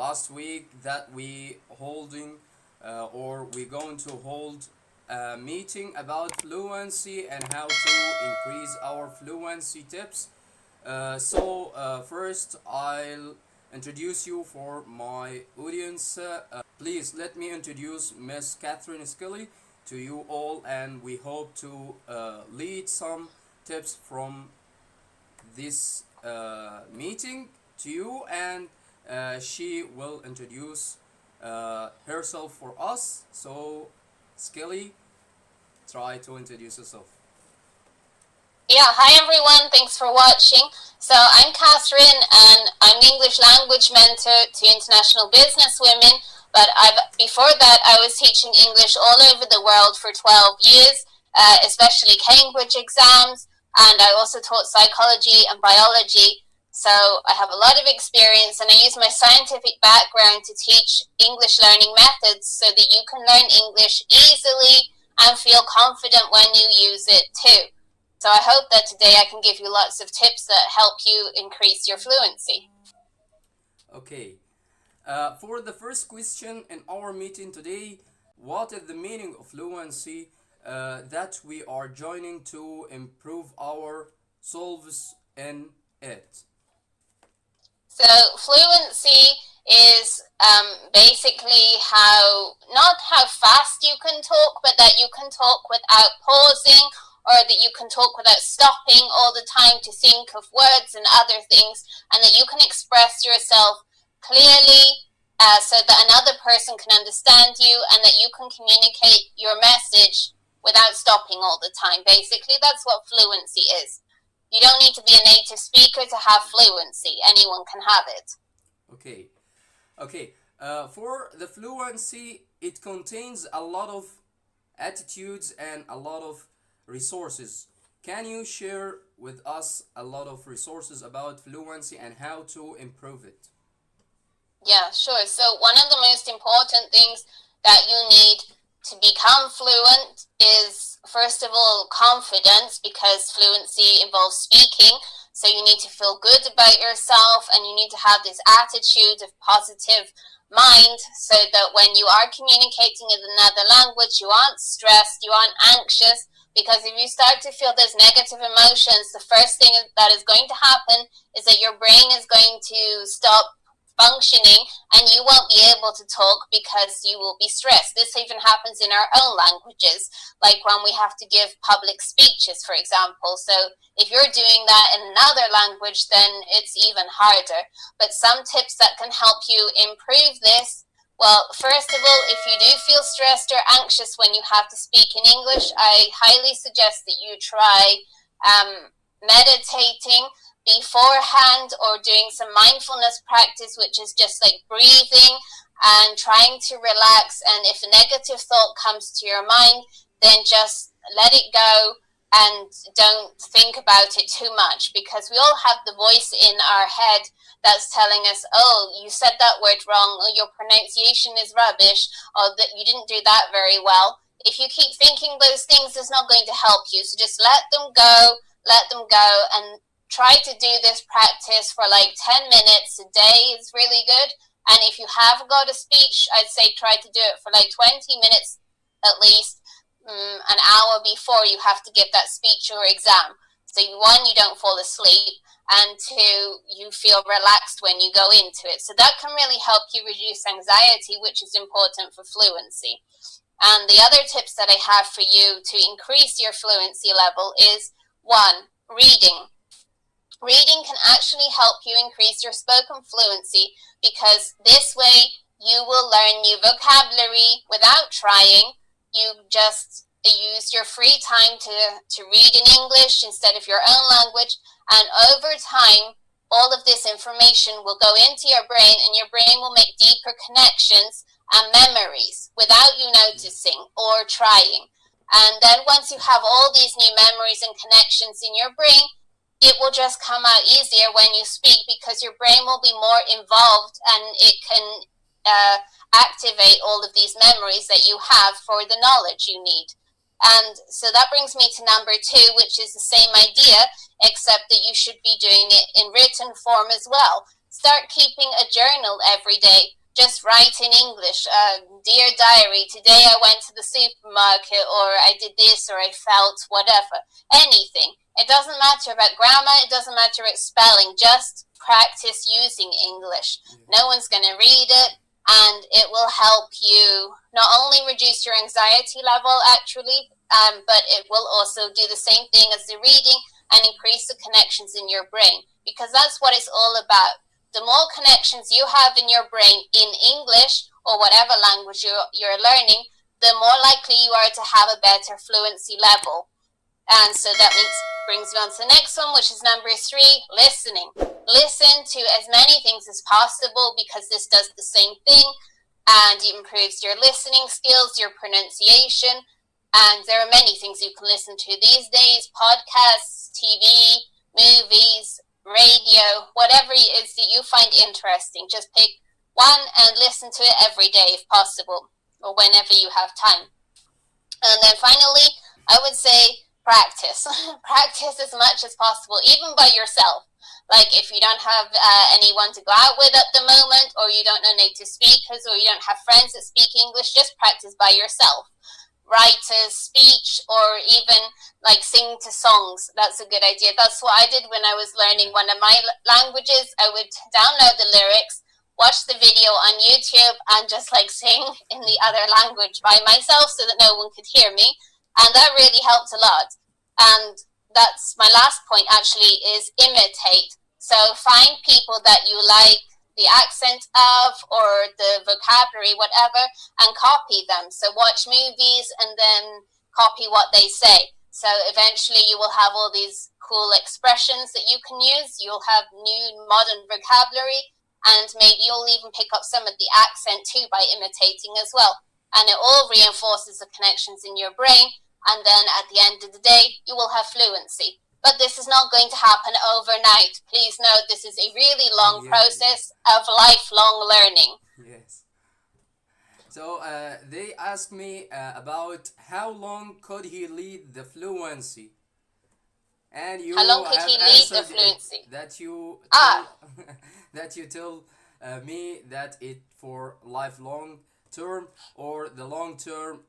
last week that we holding or we're going to hold a meeting about fluency and how to increase our fluency tips. First I'll introduce you for my audience. Please let me introduce Miss Katherine Skelly to you all, and we hope to lead some tips from this meeting to you, and she will introduce herself for us. So, Skelly, try to introduce yourself. Yeah, hi everyone, thanks for watching. So I'm Katherine and I'm the English language mentor to international business women, but before that I was teaching English all over the world for 12 years, especially Cambridge exams, and I also taught psychology and biology. So I have a lot of experience, and I use my scientific background to teach English learning methods so that you can learn English easily and feel confident when you use it too. So I hope that today I can give you lots of tips that help you increase your fluency. Okay. For the first question in our meeting today, what is the meaning of fluency that we are joining to improve our solves in it? So fluency is basically not how fast you can talk, but that you can talk without pausing, or that you can talk without stopping all the time to think of words and other things, and that you can express yourself clearly so that another person can understand you, and that you can communicate your message without stopping all the time. Basically, that's what fluency is. You don't need to be a native speaker to have fluency. Anyone can have it. Okay. For the fluency, it contains a lot of attitudes and a lot of resources. Can you share with us a lot of resources about fluency and how to improve it? Yeah, sure. So one of the most important things that you need to become fluent is, first of all, confidence, because fluency involves speaking. So you need to feel good about yourself, and you need to have this attitude of positive mind so that when you are communicating in another language, you aren't stressed, you aren't anxious. Because if you start to feel those negative emotions, the first thing that is going to happen is that your brain is going to stop functioning and you won't be able to talk because you will be stressed. This even happens in our own languages, like when we have to give public speeches, for example. So if you're doing that in another language, then it's even harder. But some tips that can help you improve this: well, first of all, if you do feel stressed or anxious when you have to speak in English, I highly suggest that you try meditating beforehand, or doing some mindfulness practice, which is just like breathing and trying to relax. And if a negative thought comes to your mind, then just let it go and don't think about it too much, because we all have the voice in our head that's telling us, oh, you said that word wrong, or your pronunciation is rubbish, or that you didn't do that very well. If you keep thinking those things, it's not going to help you. So just let them go, and try to do this practice for like 10 minutes a day is really good. And if you have got a speech, I'd say try to do it for like 20 minutes at least, an hour before you have to give that speech or exam. So one, you don't fall asleep, and two, you feel relaxed when you go into it. So that can really help you reduce anxiety, which is important for fluency. And the other tips that I have for you to increase your fluency level is: one, reading. Reading can actually help you increase your spoken fluency, because this way you will learn new vocabulary without trying. You just use your free time to read in English instead of your own language, and over time all of this information will go into your brain, and your brain will make deeper connections and memories without you noticing or trying. And then once you have all these new memories and connections in your brain, it will just come out easier when you speak, because your brain will be more involved and it can activate all of these memories that you have for the knowledge you need. And so that brings me to number 2, which is the same idea, except that you should be doing it in written form as well. Start keeping a journal every day. Just write in English. Dear diary, today I went to the supermarket, or I did this, or I felt whatever. Anything. It doesn't matter about grammar. It doesn't matter about spelling. Just practice using English. No one's going to read it, and it will help you not only reduce your anxiety level, actually, but it will also do the same thing as the reading and increase the connections in your brain, because that's what it's all about. The more connections you have in your brain in English or whatever language you're learning, the more likely you are to have a better fluency level. And so that brings me on to the next one, which is number 3, listening. Listen to as many things as possible, because this does the same thing, and it improves your listening skills, your pronunciation, and there are many things you can listen to these days: podcasts, TV, movies, radio, whatever it is that you find interesting. Just pick one and listen to it every day if possible, or whenever you have time. And then finally, I would say practice. Practice as much as possible, even by yourself. Like if you don't have anyone to go out with at the moment, or you don't know native speakers, or you don't have friends that speak English, just practice by yourself. Write a speech, or even like sing to songs. That's a good idea. That's what I did when I was learning one of my languages. I would download the lyrics, watch the video on YouTube, and just like sing in the other language by myself so that no one could hear me. And that really helped a lot. And that's my last point, actually, is imitate. So find people that you like the accent of, or the vocabulary, whatever, and copy them. So watch movies and then copy what they say. So eventually you will have all these cool expressions that you can use. You'll have new modern vocabulary, and maybe you'll even pick up some of the accent too by imitating as well. And it all reinforces the connections in your brain. And then at the end of the day, you will have fluency. But this is not going to happen overnight. Please note, this is a really long process of lifelong learning. Yes. So they asked me about how long could he lead the fluency, and you how long could have he lead the fluency? That you that you tell me that it for lifelong term, or the long term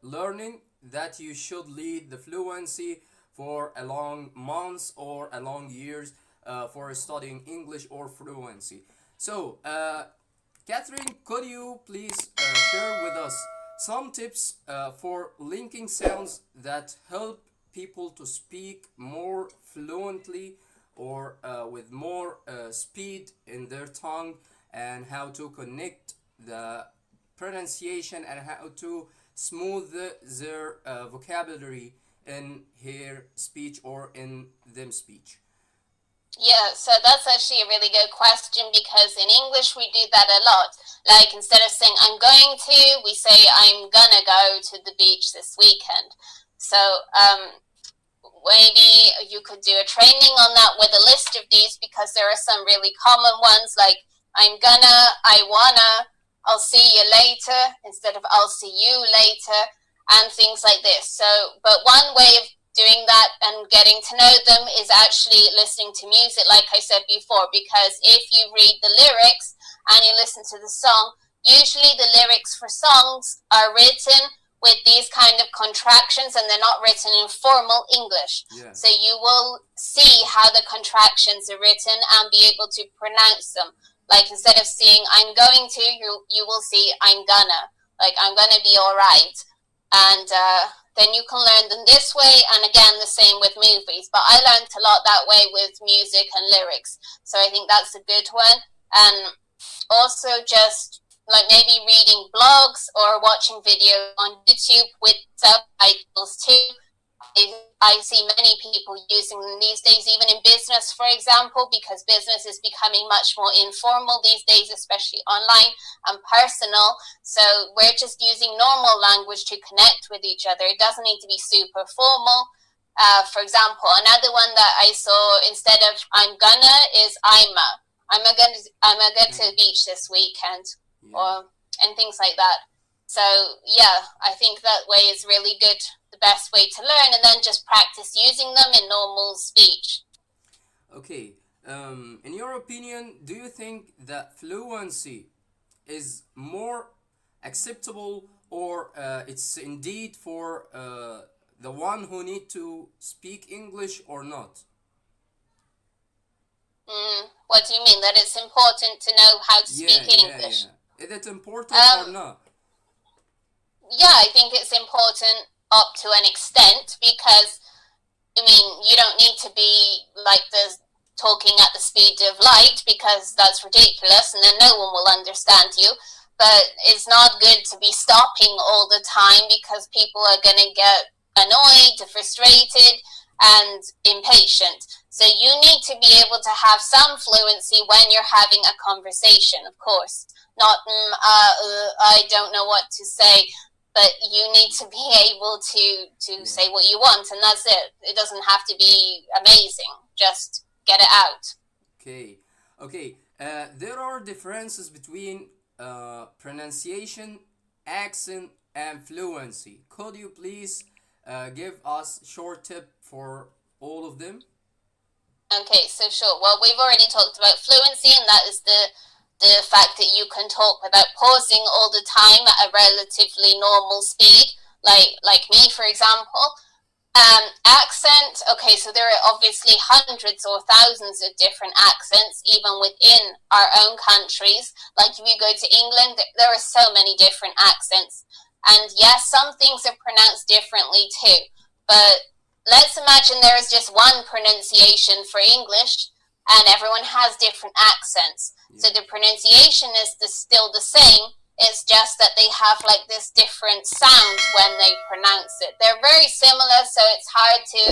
learning, that you should lead the fluency for a long months or a long years for studying English or fluency. So, Katherine, could you please share with us some tips for linking sounds that help people to speak more fluently, or with more speed in their tongue, and how to connect the pronunciation and how to smooth their vocabulary in her speech or in them speech? Yeah, so that's actually a really good question, because in English we do that a lot. Like instead of saying I'm going to, we say I'm gonna go to the beach this weekend. So maybe you could do a training on that with a list of these, because there are some really common ones, like I'm gonna, I wanna, I'll see you later instead of I'll see you later, and things like this. So, but one way of doing that and getting to know them is actually listening to music, like I said before, because if you read the lyrics and you listen to the song, usually the lyrics for songs are written with these kind of contractions, and they're not written in formal English. Yeah. So you will see how the contractions are written and be able to pronounce them. Like instead of seeing I'm going to, you will see I'm gonna, like I'm gonna be all right. And then you can learn them this way, and again the same with movies. But I learned a lot that way with music and lyrics, so I think that's a good one. And also just like maybe reading blogs or watching videos on YouTube with subtitles too. I see many people using them these days, even in business, for example, because business is becoming much more informal these days, especially online and personal. So we're just using normal language to connect with each other. It doesn't need to be super formal. For example, another one that I saw instead of I'm gonna is I'm gonna go to the beach this weekend, and things like that. So yeah, I think that way is really good, the best way to learn, and then just practice using them in normal speech. Okay, in your opinion, do you think that fluency is more acceptable, or it's indeed for the one who need to speak English or not? What do you mean? That it's important to know how to Yeah, speak yeah, English? yeah. Is it important or not? Yeah, I think it's important up to an extent, because I mean, you don't need to be like the talking at the speed of light, because that's ridiculous and then no one will understand you. But it's not good to be stopping all the time, because people are going to get annoyed, frustrated, and impatient. So you need to be able to have some fluency when you're having a conversation, of course. Not, I don't know what to say, but you need to be able to say what you want, and that's it. It doesn't have to be amazing. Just get it out. Okay, okay. There are differences between pronunciation, accent, and fluency. Could you please give us short tip for all of them? Okay, so sure. Well, we've already talked about fluency, and that is the fact that you can talk without pausing all the time at a relatively normal speed, like me, for example. Accent, okay, so there are obviously hundreds or thousands of different accents, even within our own countries. Like if you go to England, there are so many different accents. And yes, some things are pronounced differently too. But let's imagine there is just one pronunciation for English, and everyone has different accents. Yeah. So the pronunciation is still the same. It's just that they have like this different sound when they pronounce it. They're very similar, so it's hard to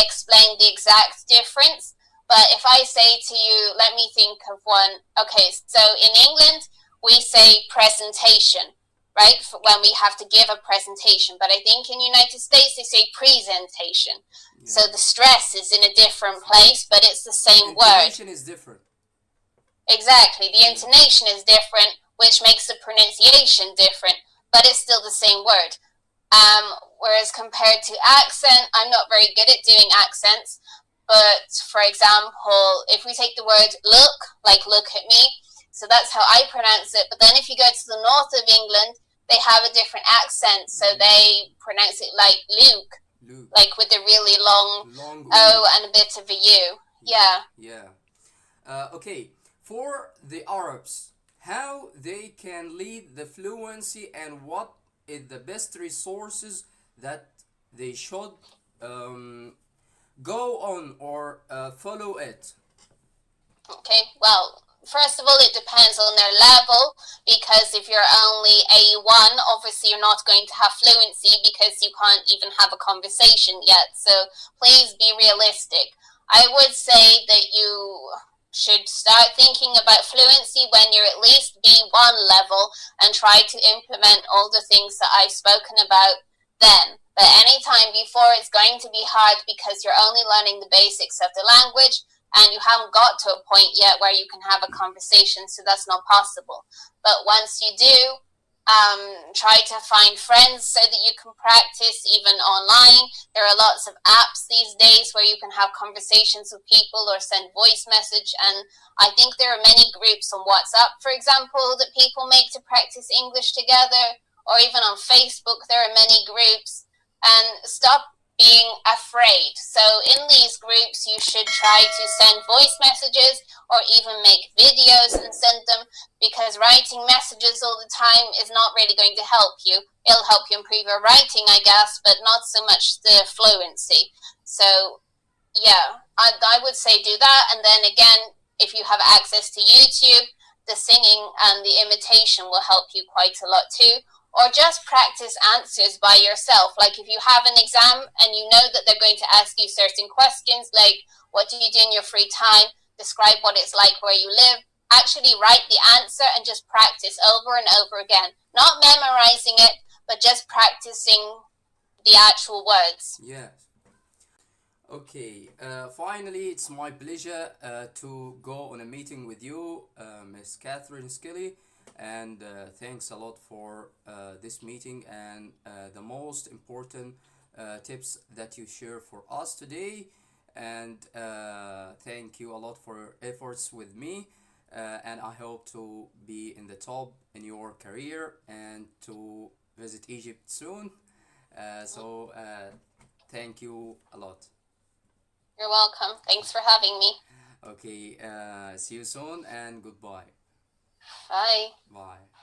explain the exact difference. But if I say to you, let me think of one. Okay, so in England, we say presentation, right? When we have to give a presentation. But I think in United States, they say presentation. Yeah. So the stress is in a different place, but it's the same word. Intonation is different. Exactly. The intonation is different, which makes the pronunciation different, but it's still the same word. Whereas compared to accent, I'm not very good at doing accents, but for example, if we take the word look, like look at me, so that's how I pronounce it. But then if you go to the north of England, they have a different accent, so they pronounce it like Luke, like with a really long O and a bit of a U. Yeah. Yeah. Okay, for the Arabs, how they can lead the fluency, and what is the best resources that they should go on or follow it? Okay, well, first of all, it depends on their level, because if you're only A1, obviously you're not going to have fluency, because you can't even have a conversation yet. So please be realistic. I would say that you should start thinking about fluency when you're at least B1 level, and try to implement all the things that I've spoken about then. But anytime before, it's going to be hard, because you're only learning the basics of the language, and you haven't got to a point yet where you can have a conversation, so that's not possible. But once you do, try to find friends so that you can practice even online. There are lots of apps these days where you can have conversations with people or send voice message, and I think there are many groups on WhatsApp, for example, that people make to practice English together, or even on Facebook there are many groups. And stop being afraid. So in these groups, you should try to send voice messages or even make videos and send them, because writing messages all the time is not really going to help you. It'll help you improve your writing, I guess, but not so much the fluency. So yeah, I would say do that. And then again, if you have access to YouTube, the singing and the imitation will help you quite a lot too. Or just practice answers by yourself. Like if you have an exam and you know that they're going to ask you certain questions, like what do you do in your free time? Describe what it's like where you live. Actually write the answer and just practice over and over again. Not memorizing it, but just practicing the actual words. Yes. Okay, finally, it's my pleasure to go on a meeting with you, Miss Katherine Skelly. And thanks a lot for this meeting and the most important tips that you share for us today. and thank you a lot for your efforts with me. And I hope to be in the top in your career and to visit Egypt soon. Thank you a lot. You're welcome. Thanks for having me. Okay, see you soon and goodbye. Bye. Bye.